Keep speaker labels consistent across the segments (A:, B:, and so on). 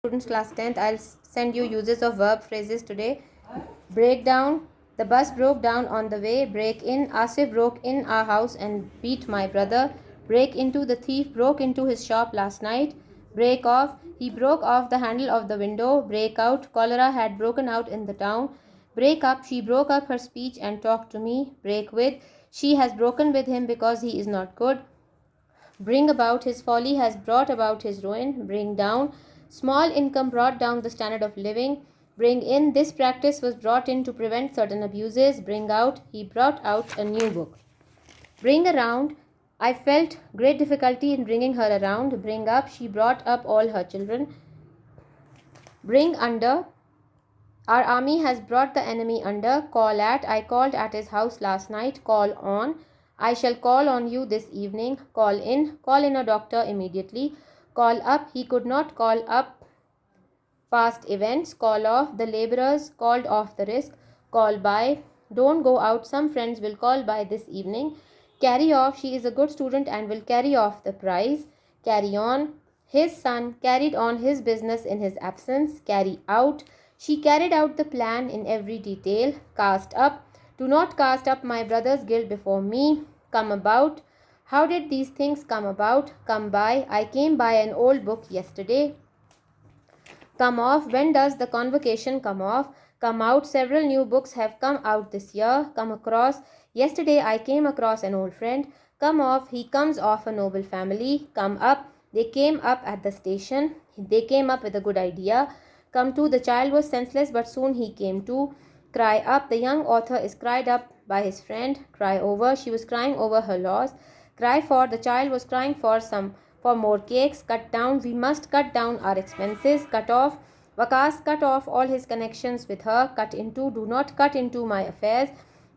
A: Students class 10th, I'll send you uses of verb phrases today. Break down. The bus broke down on the way. Break in. Asif broke in our house and beat my brother. Break into. The thief broke into his shop last night. Break off. He broke off the handle of the window. Break out. Cholera had broken out in the town. Break up. She broke up her speech and talked to me. Break with. She has broken with him because he is not good. Bring about. His folly has brought about his ruin. Bring down. Small income brought down the standard of living. Bring in. This practice was brought in to prevent certain abuses. Bring out. He brought out a new book. Bring around. I felt great difficulty in bringing her around. Bring up. She brought up all her children. Bring under. Our army has brought the enemy under. Call at. I called at his house last night. Call on. I shall call on you this evening. Call in. Call in a doctor immediately. Call up. He could not call up past events. Call off. The laborers called off the risk. Call by. Don't go out. Some friends will call by this evening. Carry off. She is a good student and will carry off the prize. Carry on. His son carried on his business in his absence. Carry out. She carried out the plan in every detail. Cast up. Do not cast up my brother's guilt before me. Come about. How did these things come about? Come by. I came by an old book yesterday. Come off. When does the convocation come off? Come out. Several new books have come out this year. Come across. Yesterday I came across an old friend. Come off. He comes off a noble family. Come up. They came up at the station. They came up with a good idea. Come to. The child was senseless, but soon he came to. Cry up. The young author is cried up by his friend. Cry over. She was crying over her loss. Cry for. The child was crying for more cakes. Cut down. We must cut down our expenses. Cut off. Vakas cut off all his connections with her. Cut into. Do not cut into my affairs.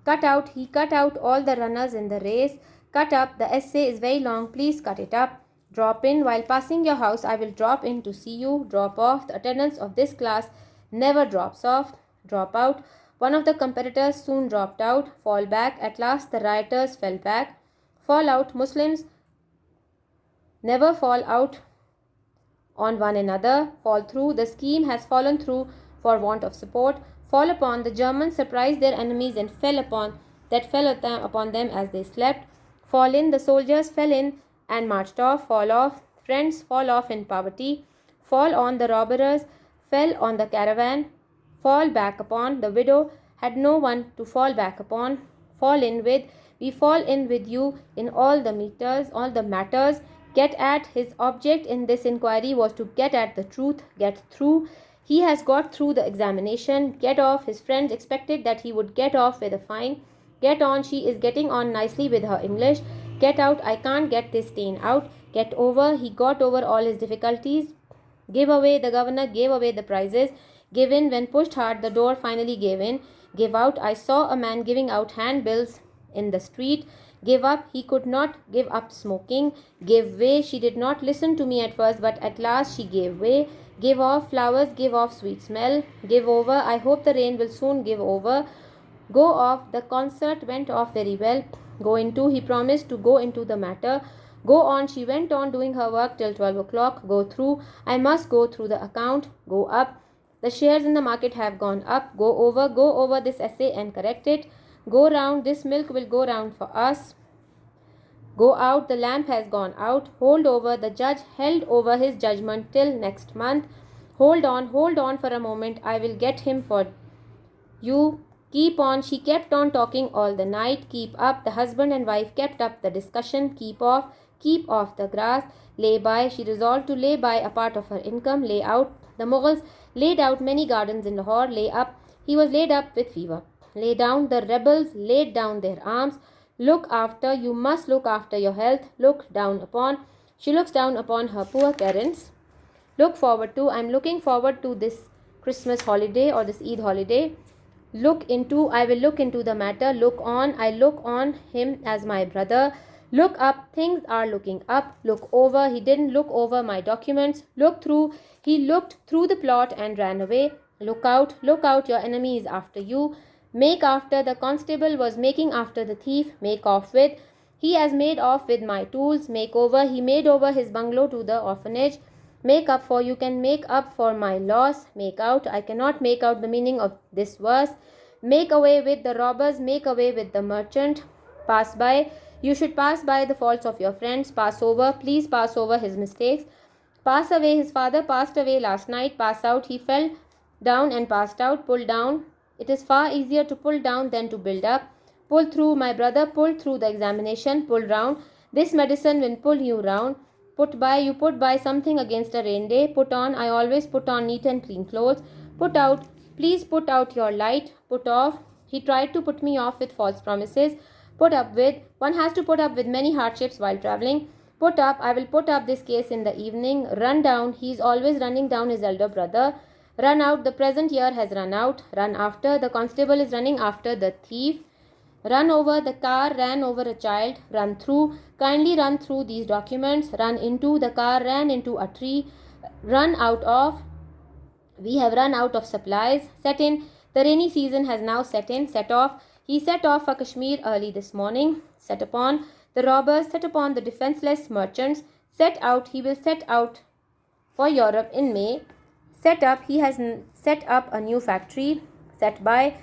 A: Cut out. He cut out all the runners in the race. Cut up. The essay is very long. Please cut it up. Drop in. While passing your house, I will drop in to see you. Drop off. The attendance of this class never drops off. Drop out. One of the competitors soon dropped out. Fall back. At last the rioters fell back. Fall out. Muslims never fall out on one another. Fall through. The scheme has fallen through for want of support. Fall upon. The Germans surprised their enemies and fell upon them as they slept. Fall in. The soldiers fell in and marched off. Fall off. Friends fall off in poverty. Fall on. The robbers fell on the caravan. Fall back upon. The widow had no one to fall back upon. Fall in with. We fall in with you in all the matters. Get at. His object in this inquiry was to get at the truth. Get through. He has got through the examination. Get off. His friends expected that he would get off with a fine. Get on. She is getting on nicely with her English. Get out. I can't get this stain out. Get over. He got over all his difficulties. Give away. The governor gave away the prizes. Give in. When pushed hard, the door finally gave in. Give out. I saw a man giving out handbills in the street. Give up. He could not give up smoking. Give way. She did not listen to me at first, but at last she gave way. Give off. Flowers give off sweet smell. Give over. I hope the rain will soon give over. Go off. The concert went off very well. Go into. He promised to go into the matter. Go on. She went on doing her work till 12 o'clock. Go through. I must go through the account. Go up. The shares in the market have gone up. Go over this essay and correct it. Go round. This milk will go round for us. Go out. The lamp has gone out. Hold over. The judge held over his judgment till next month. Hold on for a moment. I will get him for you. Keep on. She kept on talking all the night. Keep up. The husband and wife kept up the discussion. Keep off. Keep off the grass. Lay by. She resolved to lay by a part of her income. Lay out. The Mughals laid out many gardens in Lahore. Lay up. He was laid up with fever. Lay down. The rebels laid down their arms. Look after. You must look after your health. Look down upon. She looks down upon her poor parents. Look forward to. I'm looking forward to this Christmas holiday or this Eid holiday. Look into. I will look into the matter. Look on. I look on him as my brother. Look up. Things are looking up. Look over. He didn't look over my documents. Look through. He looked through the plot and ran away. Look out. Look out. Your enemy is after you. Make after. The constable was making after the thief. Make off with. He has made off with my tools. Make over. He made over his bungalow to the orphanage. Make up for, you can make up for my loss. Make out, I cannot make out the meaning of this verse. Make away with the robbers, make away with the merchant. Pass by, you should pass by the faults of your friends. Pass over, please pass over his mistakes. Pass away, his father passed away last night. Pass out, he fell down and passed out. Pull down, it is far easier to pull down than to build up. Pull through, my brother, pull through the examination. Pull round, this medicine will pull you round. Put by, you put by something against a rain day. Put on, I always put on neat and clean clothes. Put out, please put out your light. Put off, he tried to put me off with false promises. Put up with, one has to put up with many hardships while traveling. Put up, I will put up this case in the evening. Run down, he is always running down his elder brother. Run out, the present year has run out. Run after, the constable is running after the thief. Run over, the car ran over a child. Run through, kindly run through these documents. Run into, the car ran into a tree. Run out of, we have run out of supplies. Set in, the rainy season has now set in. Set off, he set off for Kashmir early this morning. Set upon, the robbers set upon the defenseless merchants. Set out, he will set out for Europe in May. Set up, he has set up a new factory. Set by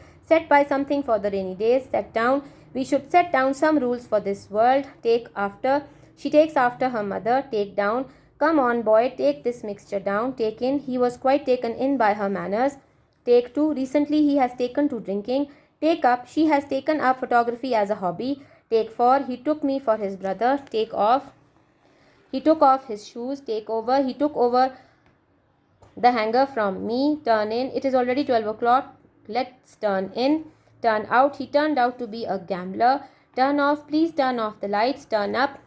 A: something for the rainy days. Set down, we should set down some rules for this world. Take after, she takes after her mother. Take down, come on boy, take this mixture down. Take in, he was quite taken in by her manners. Take to, recently he has taken to drinking. Take up, she has taken up photography as a hobby. Take for, he took me for his brother. Take off, he took off his shoes. Take over, he took over the hanger from me. Turn in, it is already 12 o'clock. Let's turn in. Turn out, he turned out to be a gambler. Turn off, please turn off the lights. Turn up,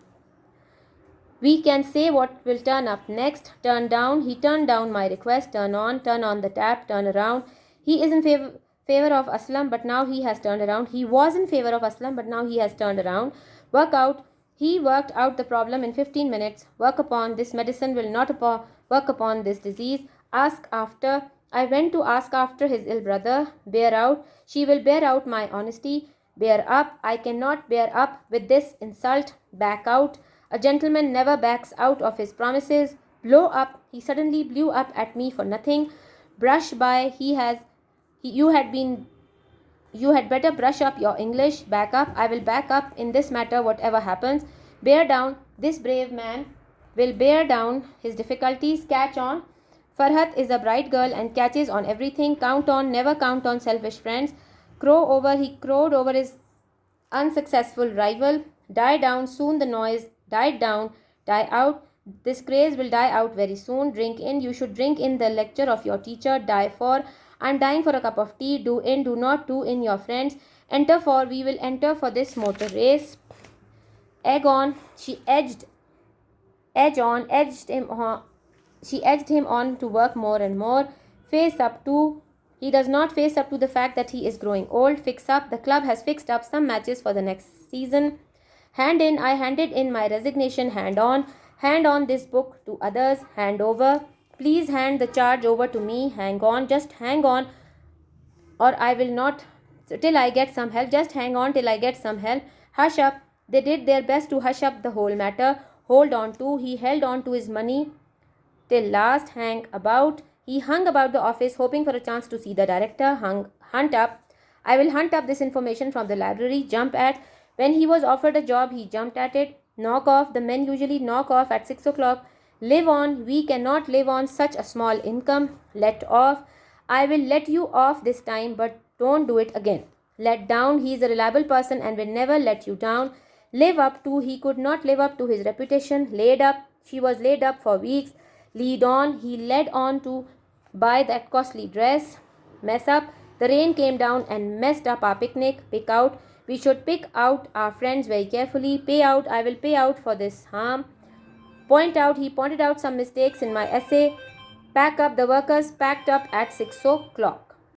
A: we can say what will turn up next. Turn down, he turned down my request. Turn on the tap. Turn around, he is in favor of Aslam, but now he has turned around. He was in favor of Aslam, but now he has turned around. Work out, he worked out the problem in 15 minutes. Work upon, this medicine will not work upon this disease. Ask after, I went to ask after his ill brother. Bear out, she will bear out my honesty. Bear up, I cannot bear up with this insult. Back out, a gentleman never backs out of his promises. Blow up, he suddenly blew up at me for nothing. Brush by, you had better brush up your English. Back up, I will back up in this matter whatever happens. Bear down, this brave man will bear down his difficulties. Catch on, Farhat is a bright girl and catches on everything. Count on, never count on selfish friends. Crow over, he crowed over his unsuccessful rival. Die down, soon the noise died down. Die out, this craze will die out very soon. Drink in, you should drink in the lecture of your teacher. Die for, I am dying for a cup of tea. Do in, do not do in your friends. Enter for, we will enter for this motor race. Egg on, she edged him on to work more and more. Face up to, he does not face up to the fact that he is growing old. Fix up, the club has fixed up some matches for the next season. Hand in, I handed in my resignation. Hand on this book to others. Hand over, please hand the charge over to me. Hang on, just hang on, or I will not, till I get some help. Just hang on till I get some help. Hush up, they did their best to hush up the whole matter. Hold on to, he held on to his money till last. Hang about, he hung about the office hoping for a chance to see the director. Hunt up, I will hunt up this information from the library. Jump at, when he was offered a job he jumped at it. Knock off, the men usually knock off at 6 o'clock. Live on, we cannot live on such a small income. Let off, I will let you off this time, but don't do it again. Let down, he is a reliable person and will never let you down. Live up to, he could not live up to his reputation. Laid up, she was laid up for weeks. Lead on, he led on to buy that costly dress. Mess up, the rain came down and messed up our picnic. Pick out, we should pick out our friends very carefully. Pay out, I will pay out for this harm. Point out, he pointed out some mistakes in my essay. Pack up, the workers packed up at 6 o'clock.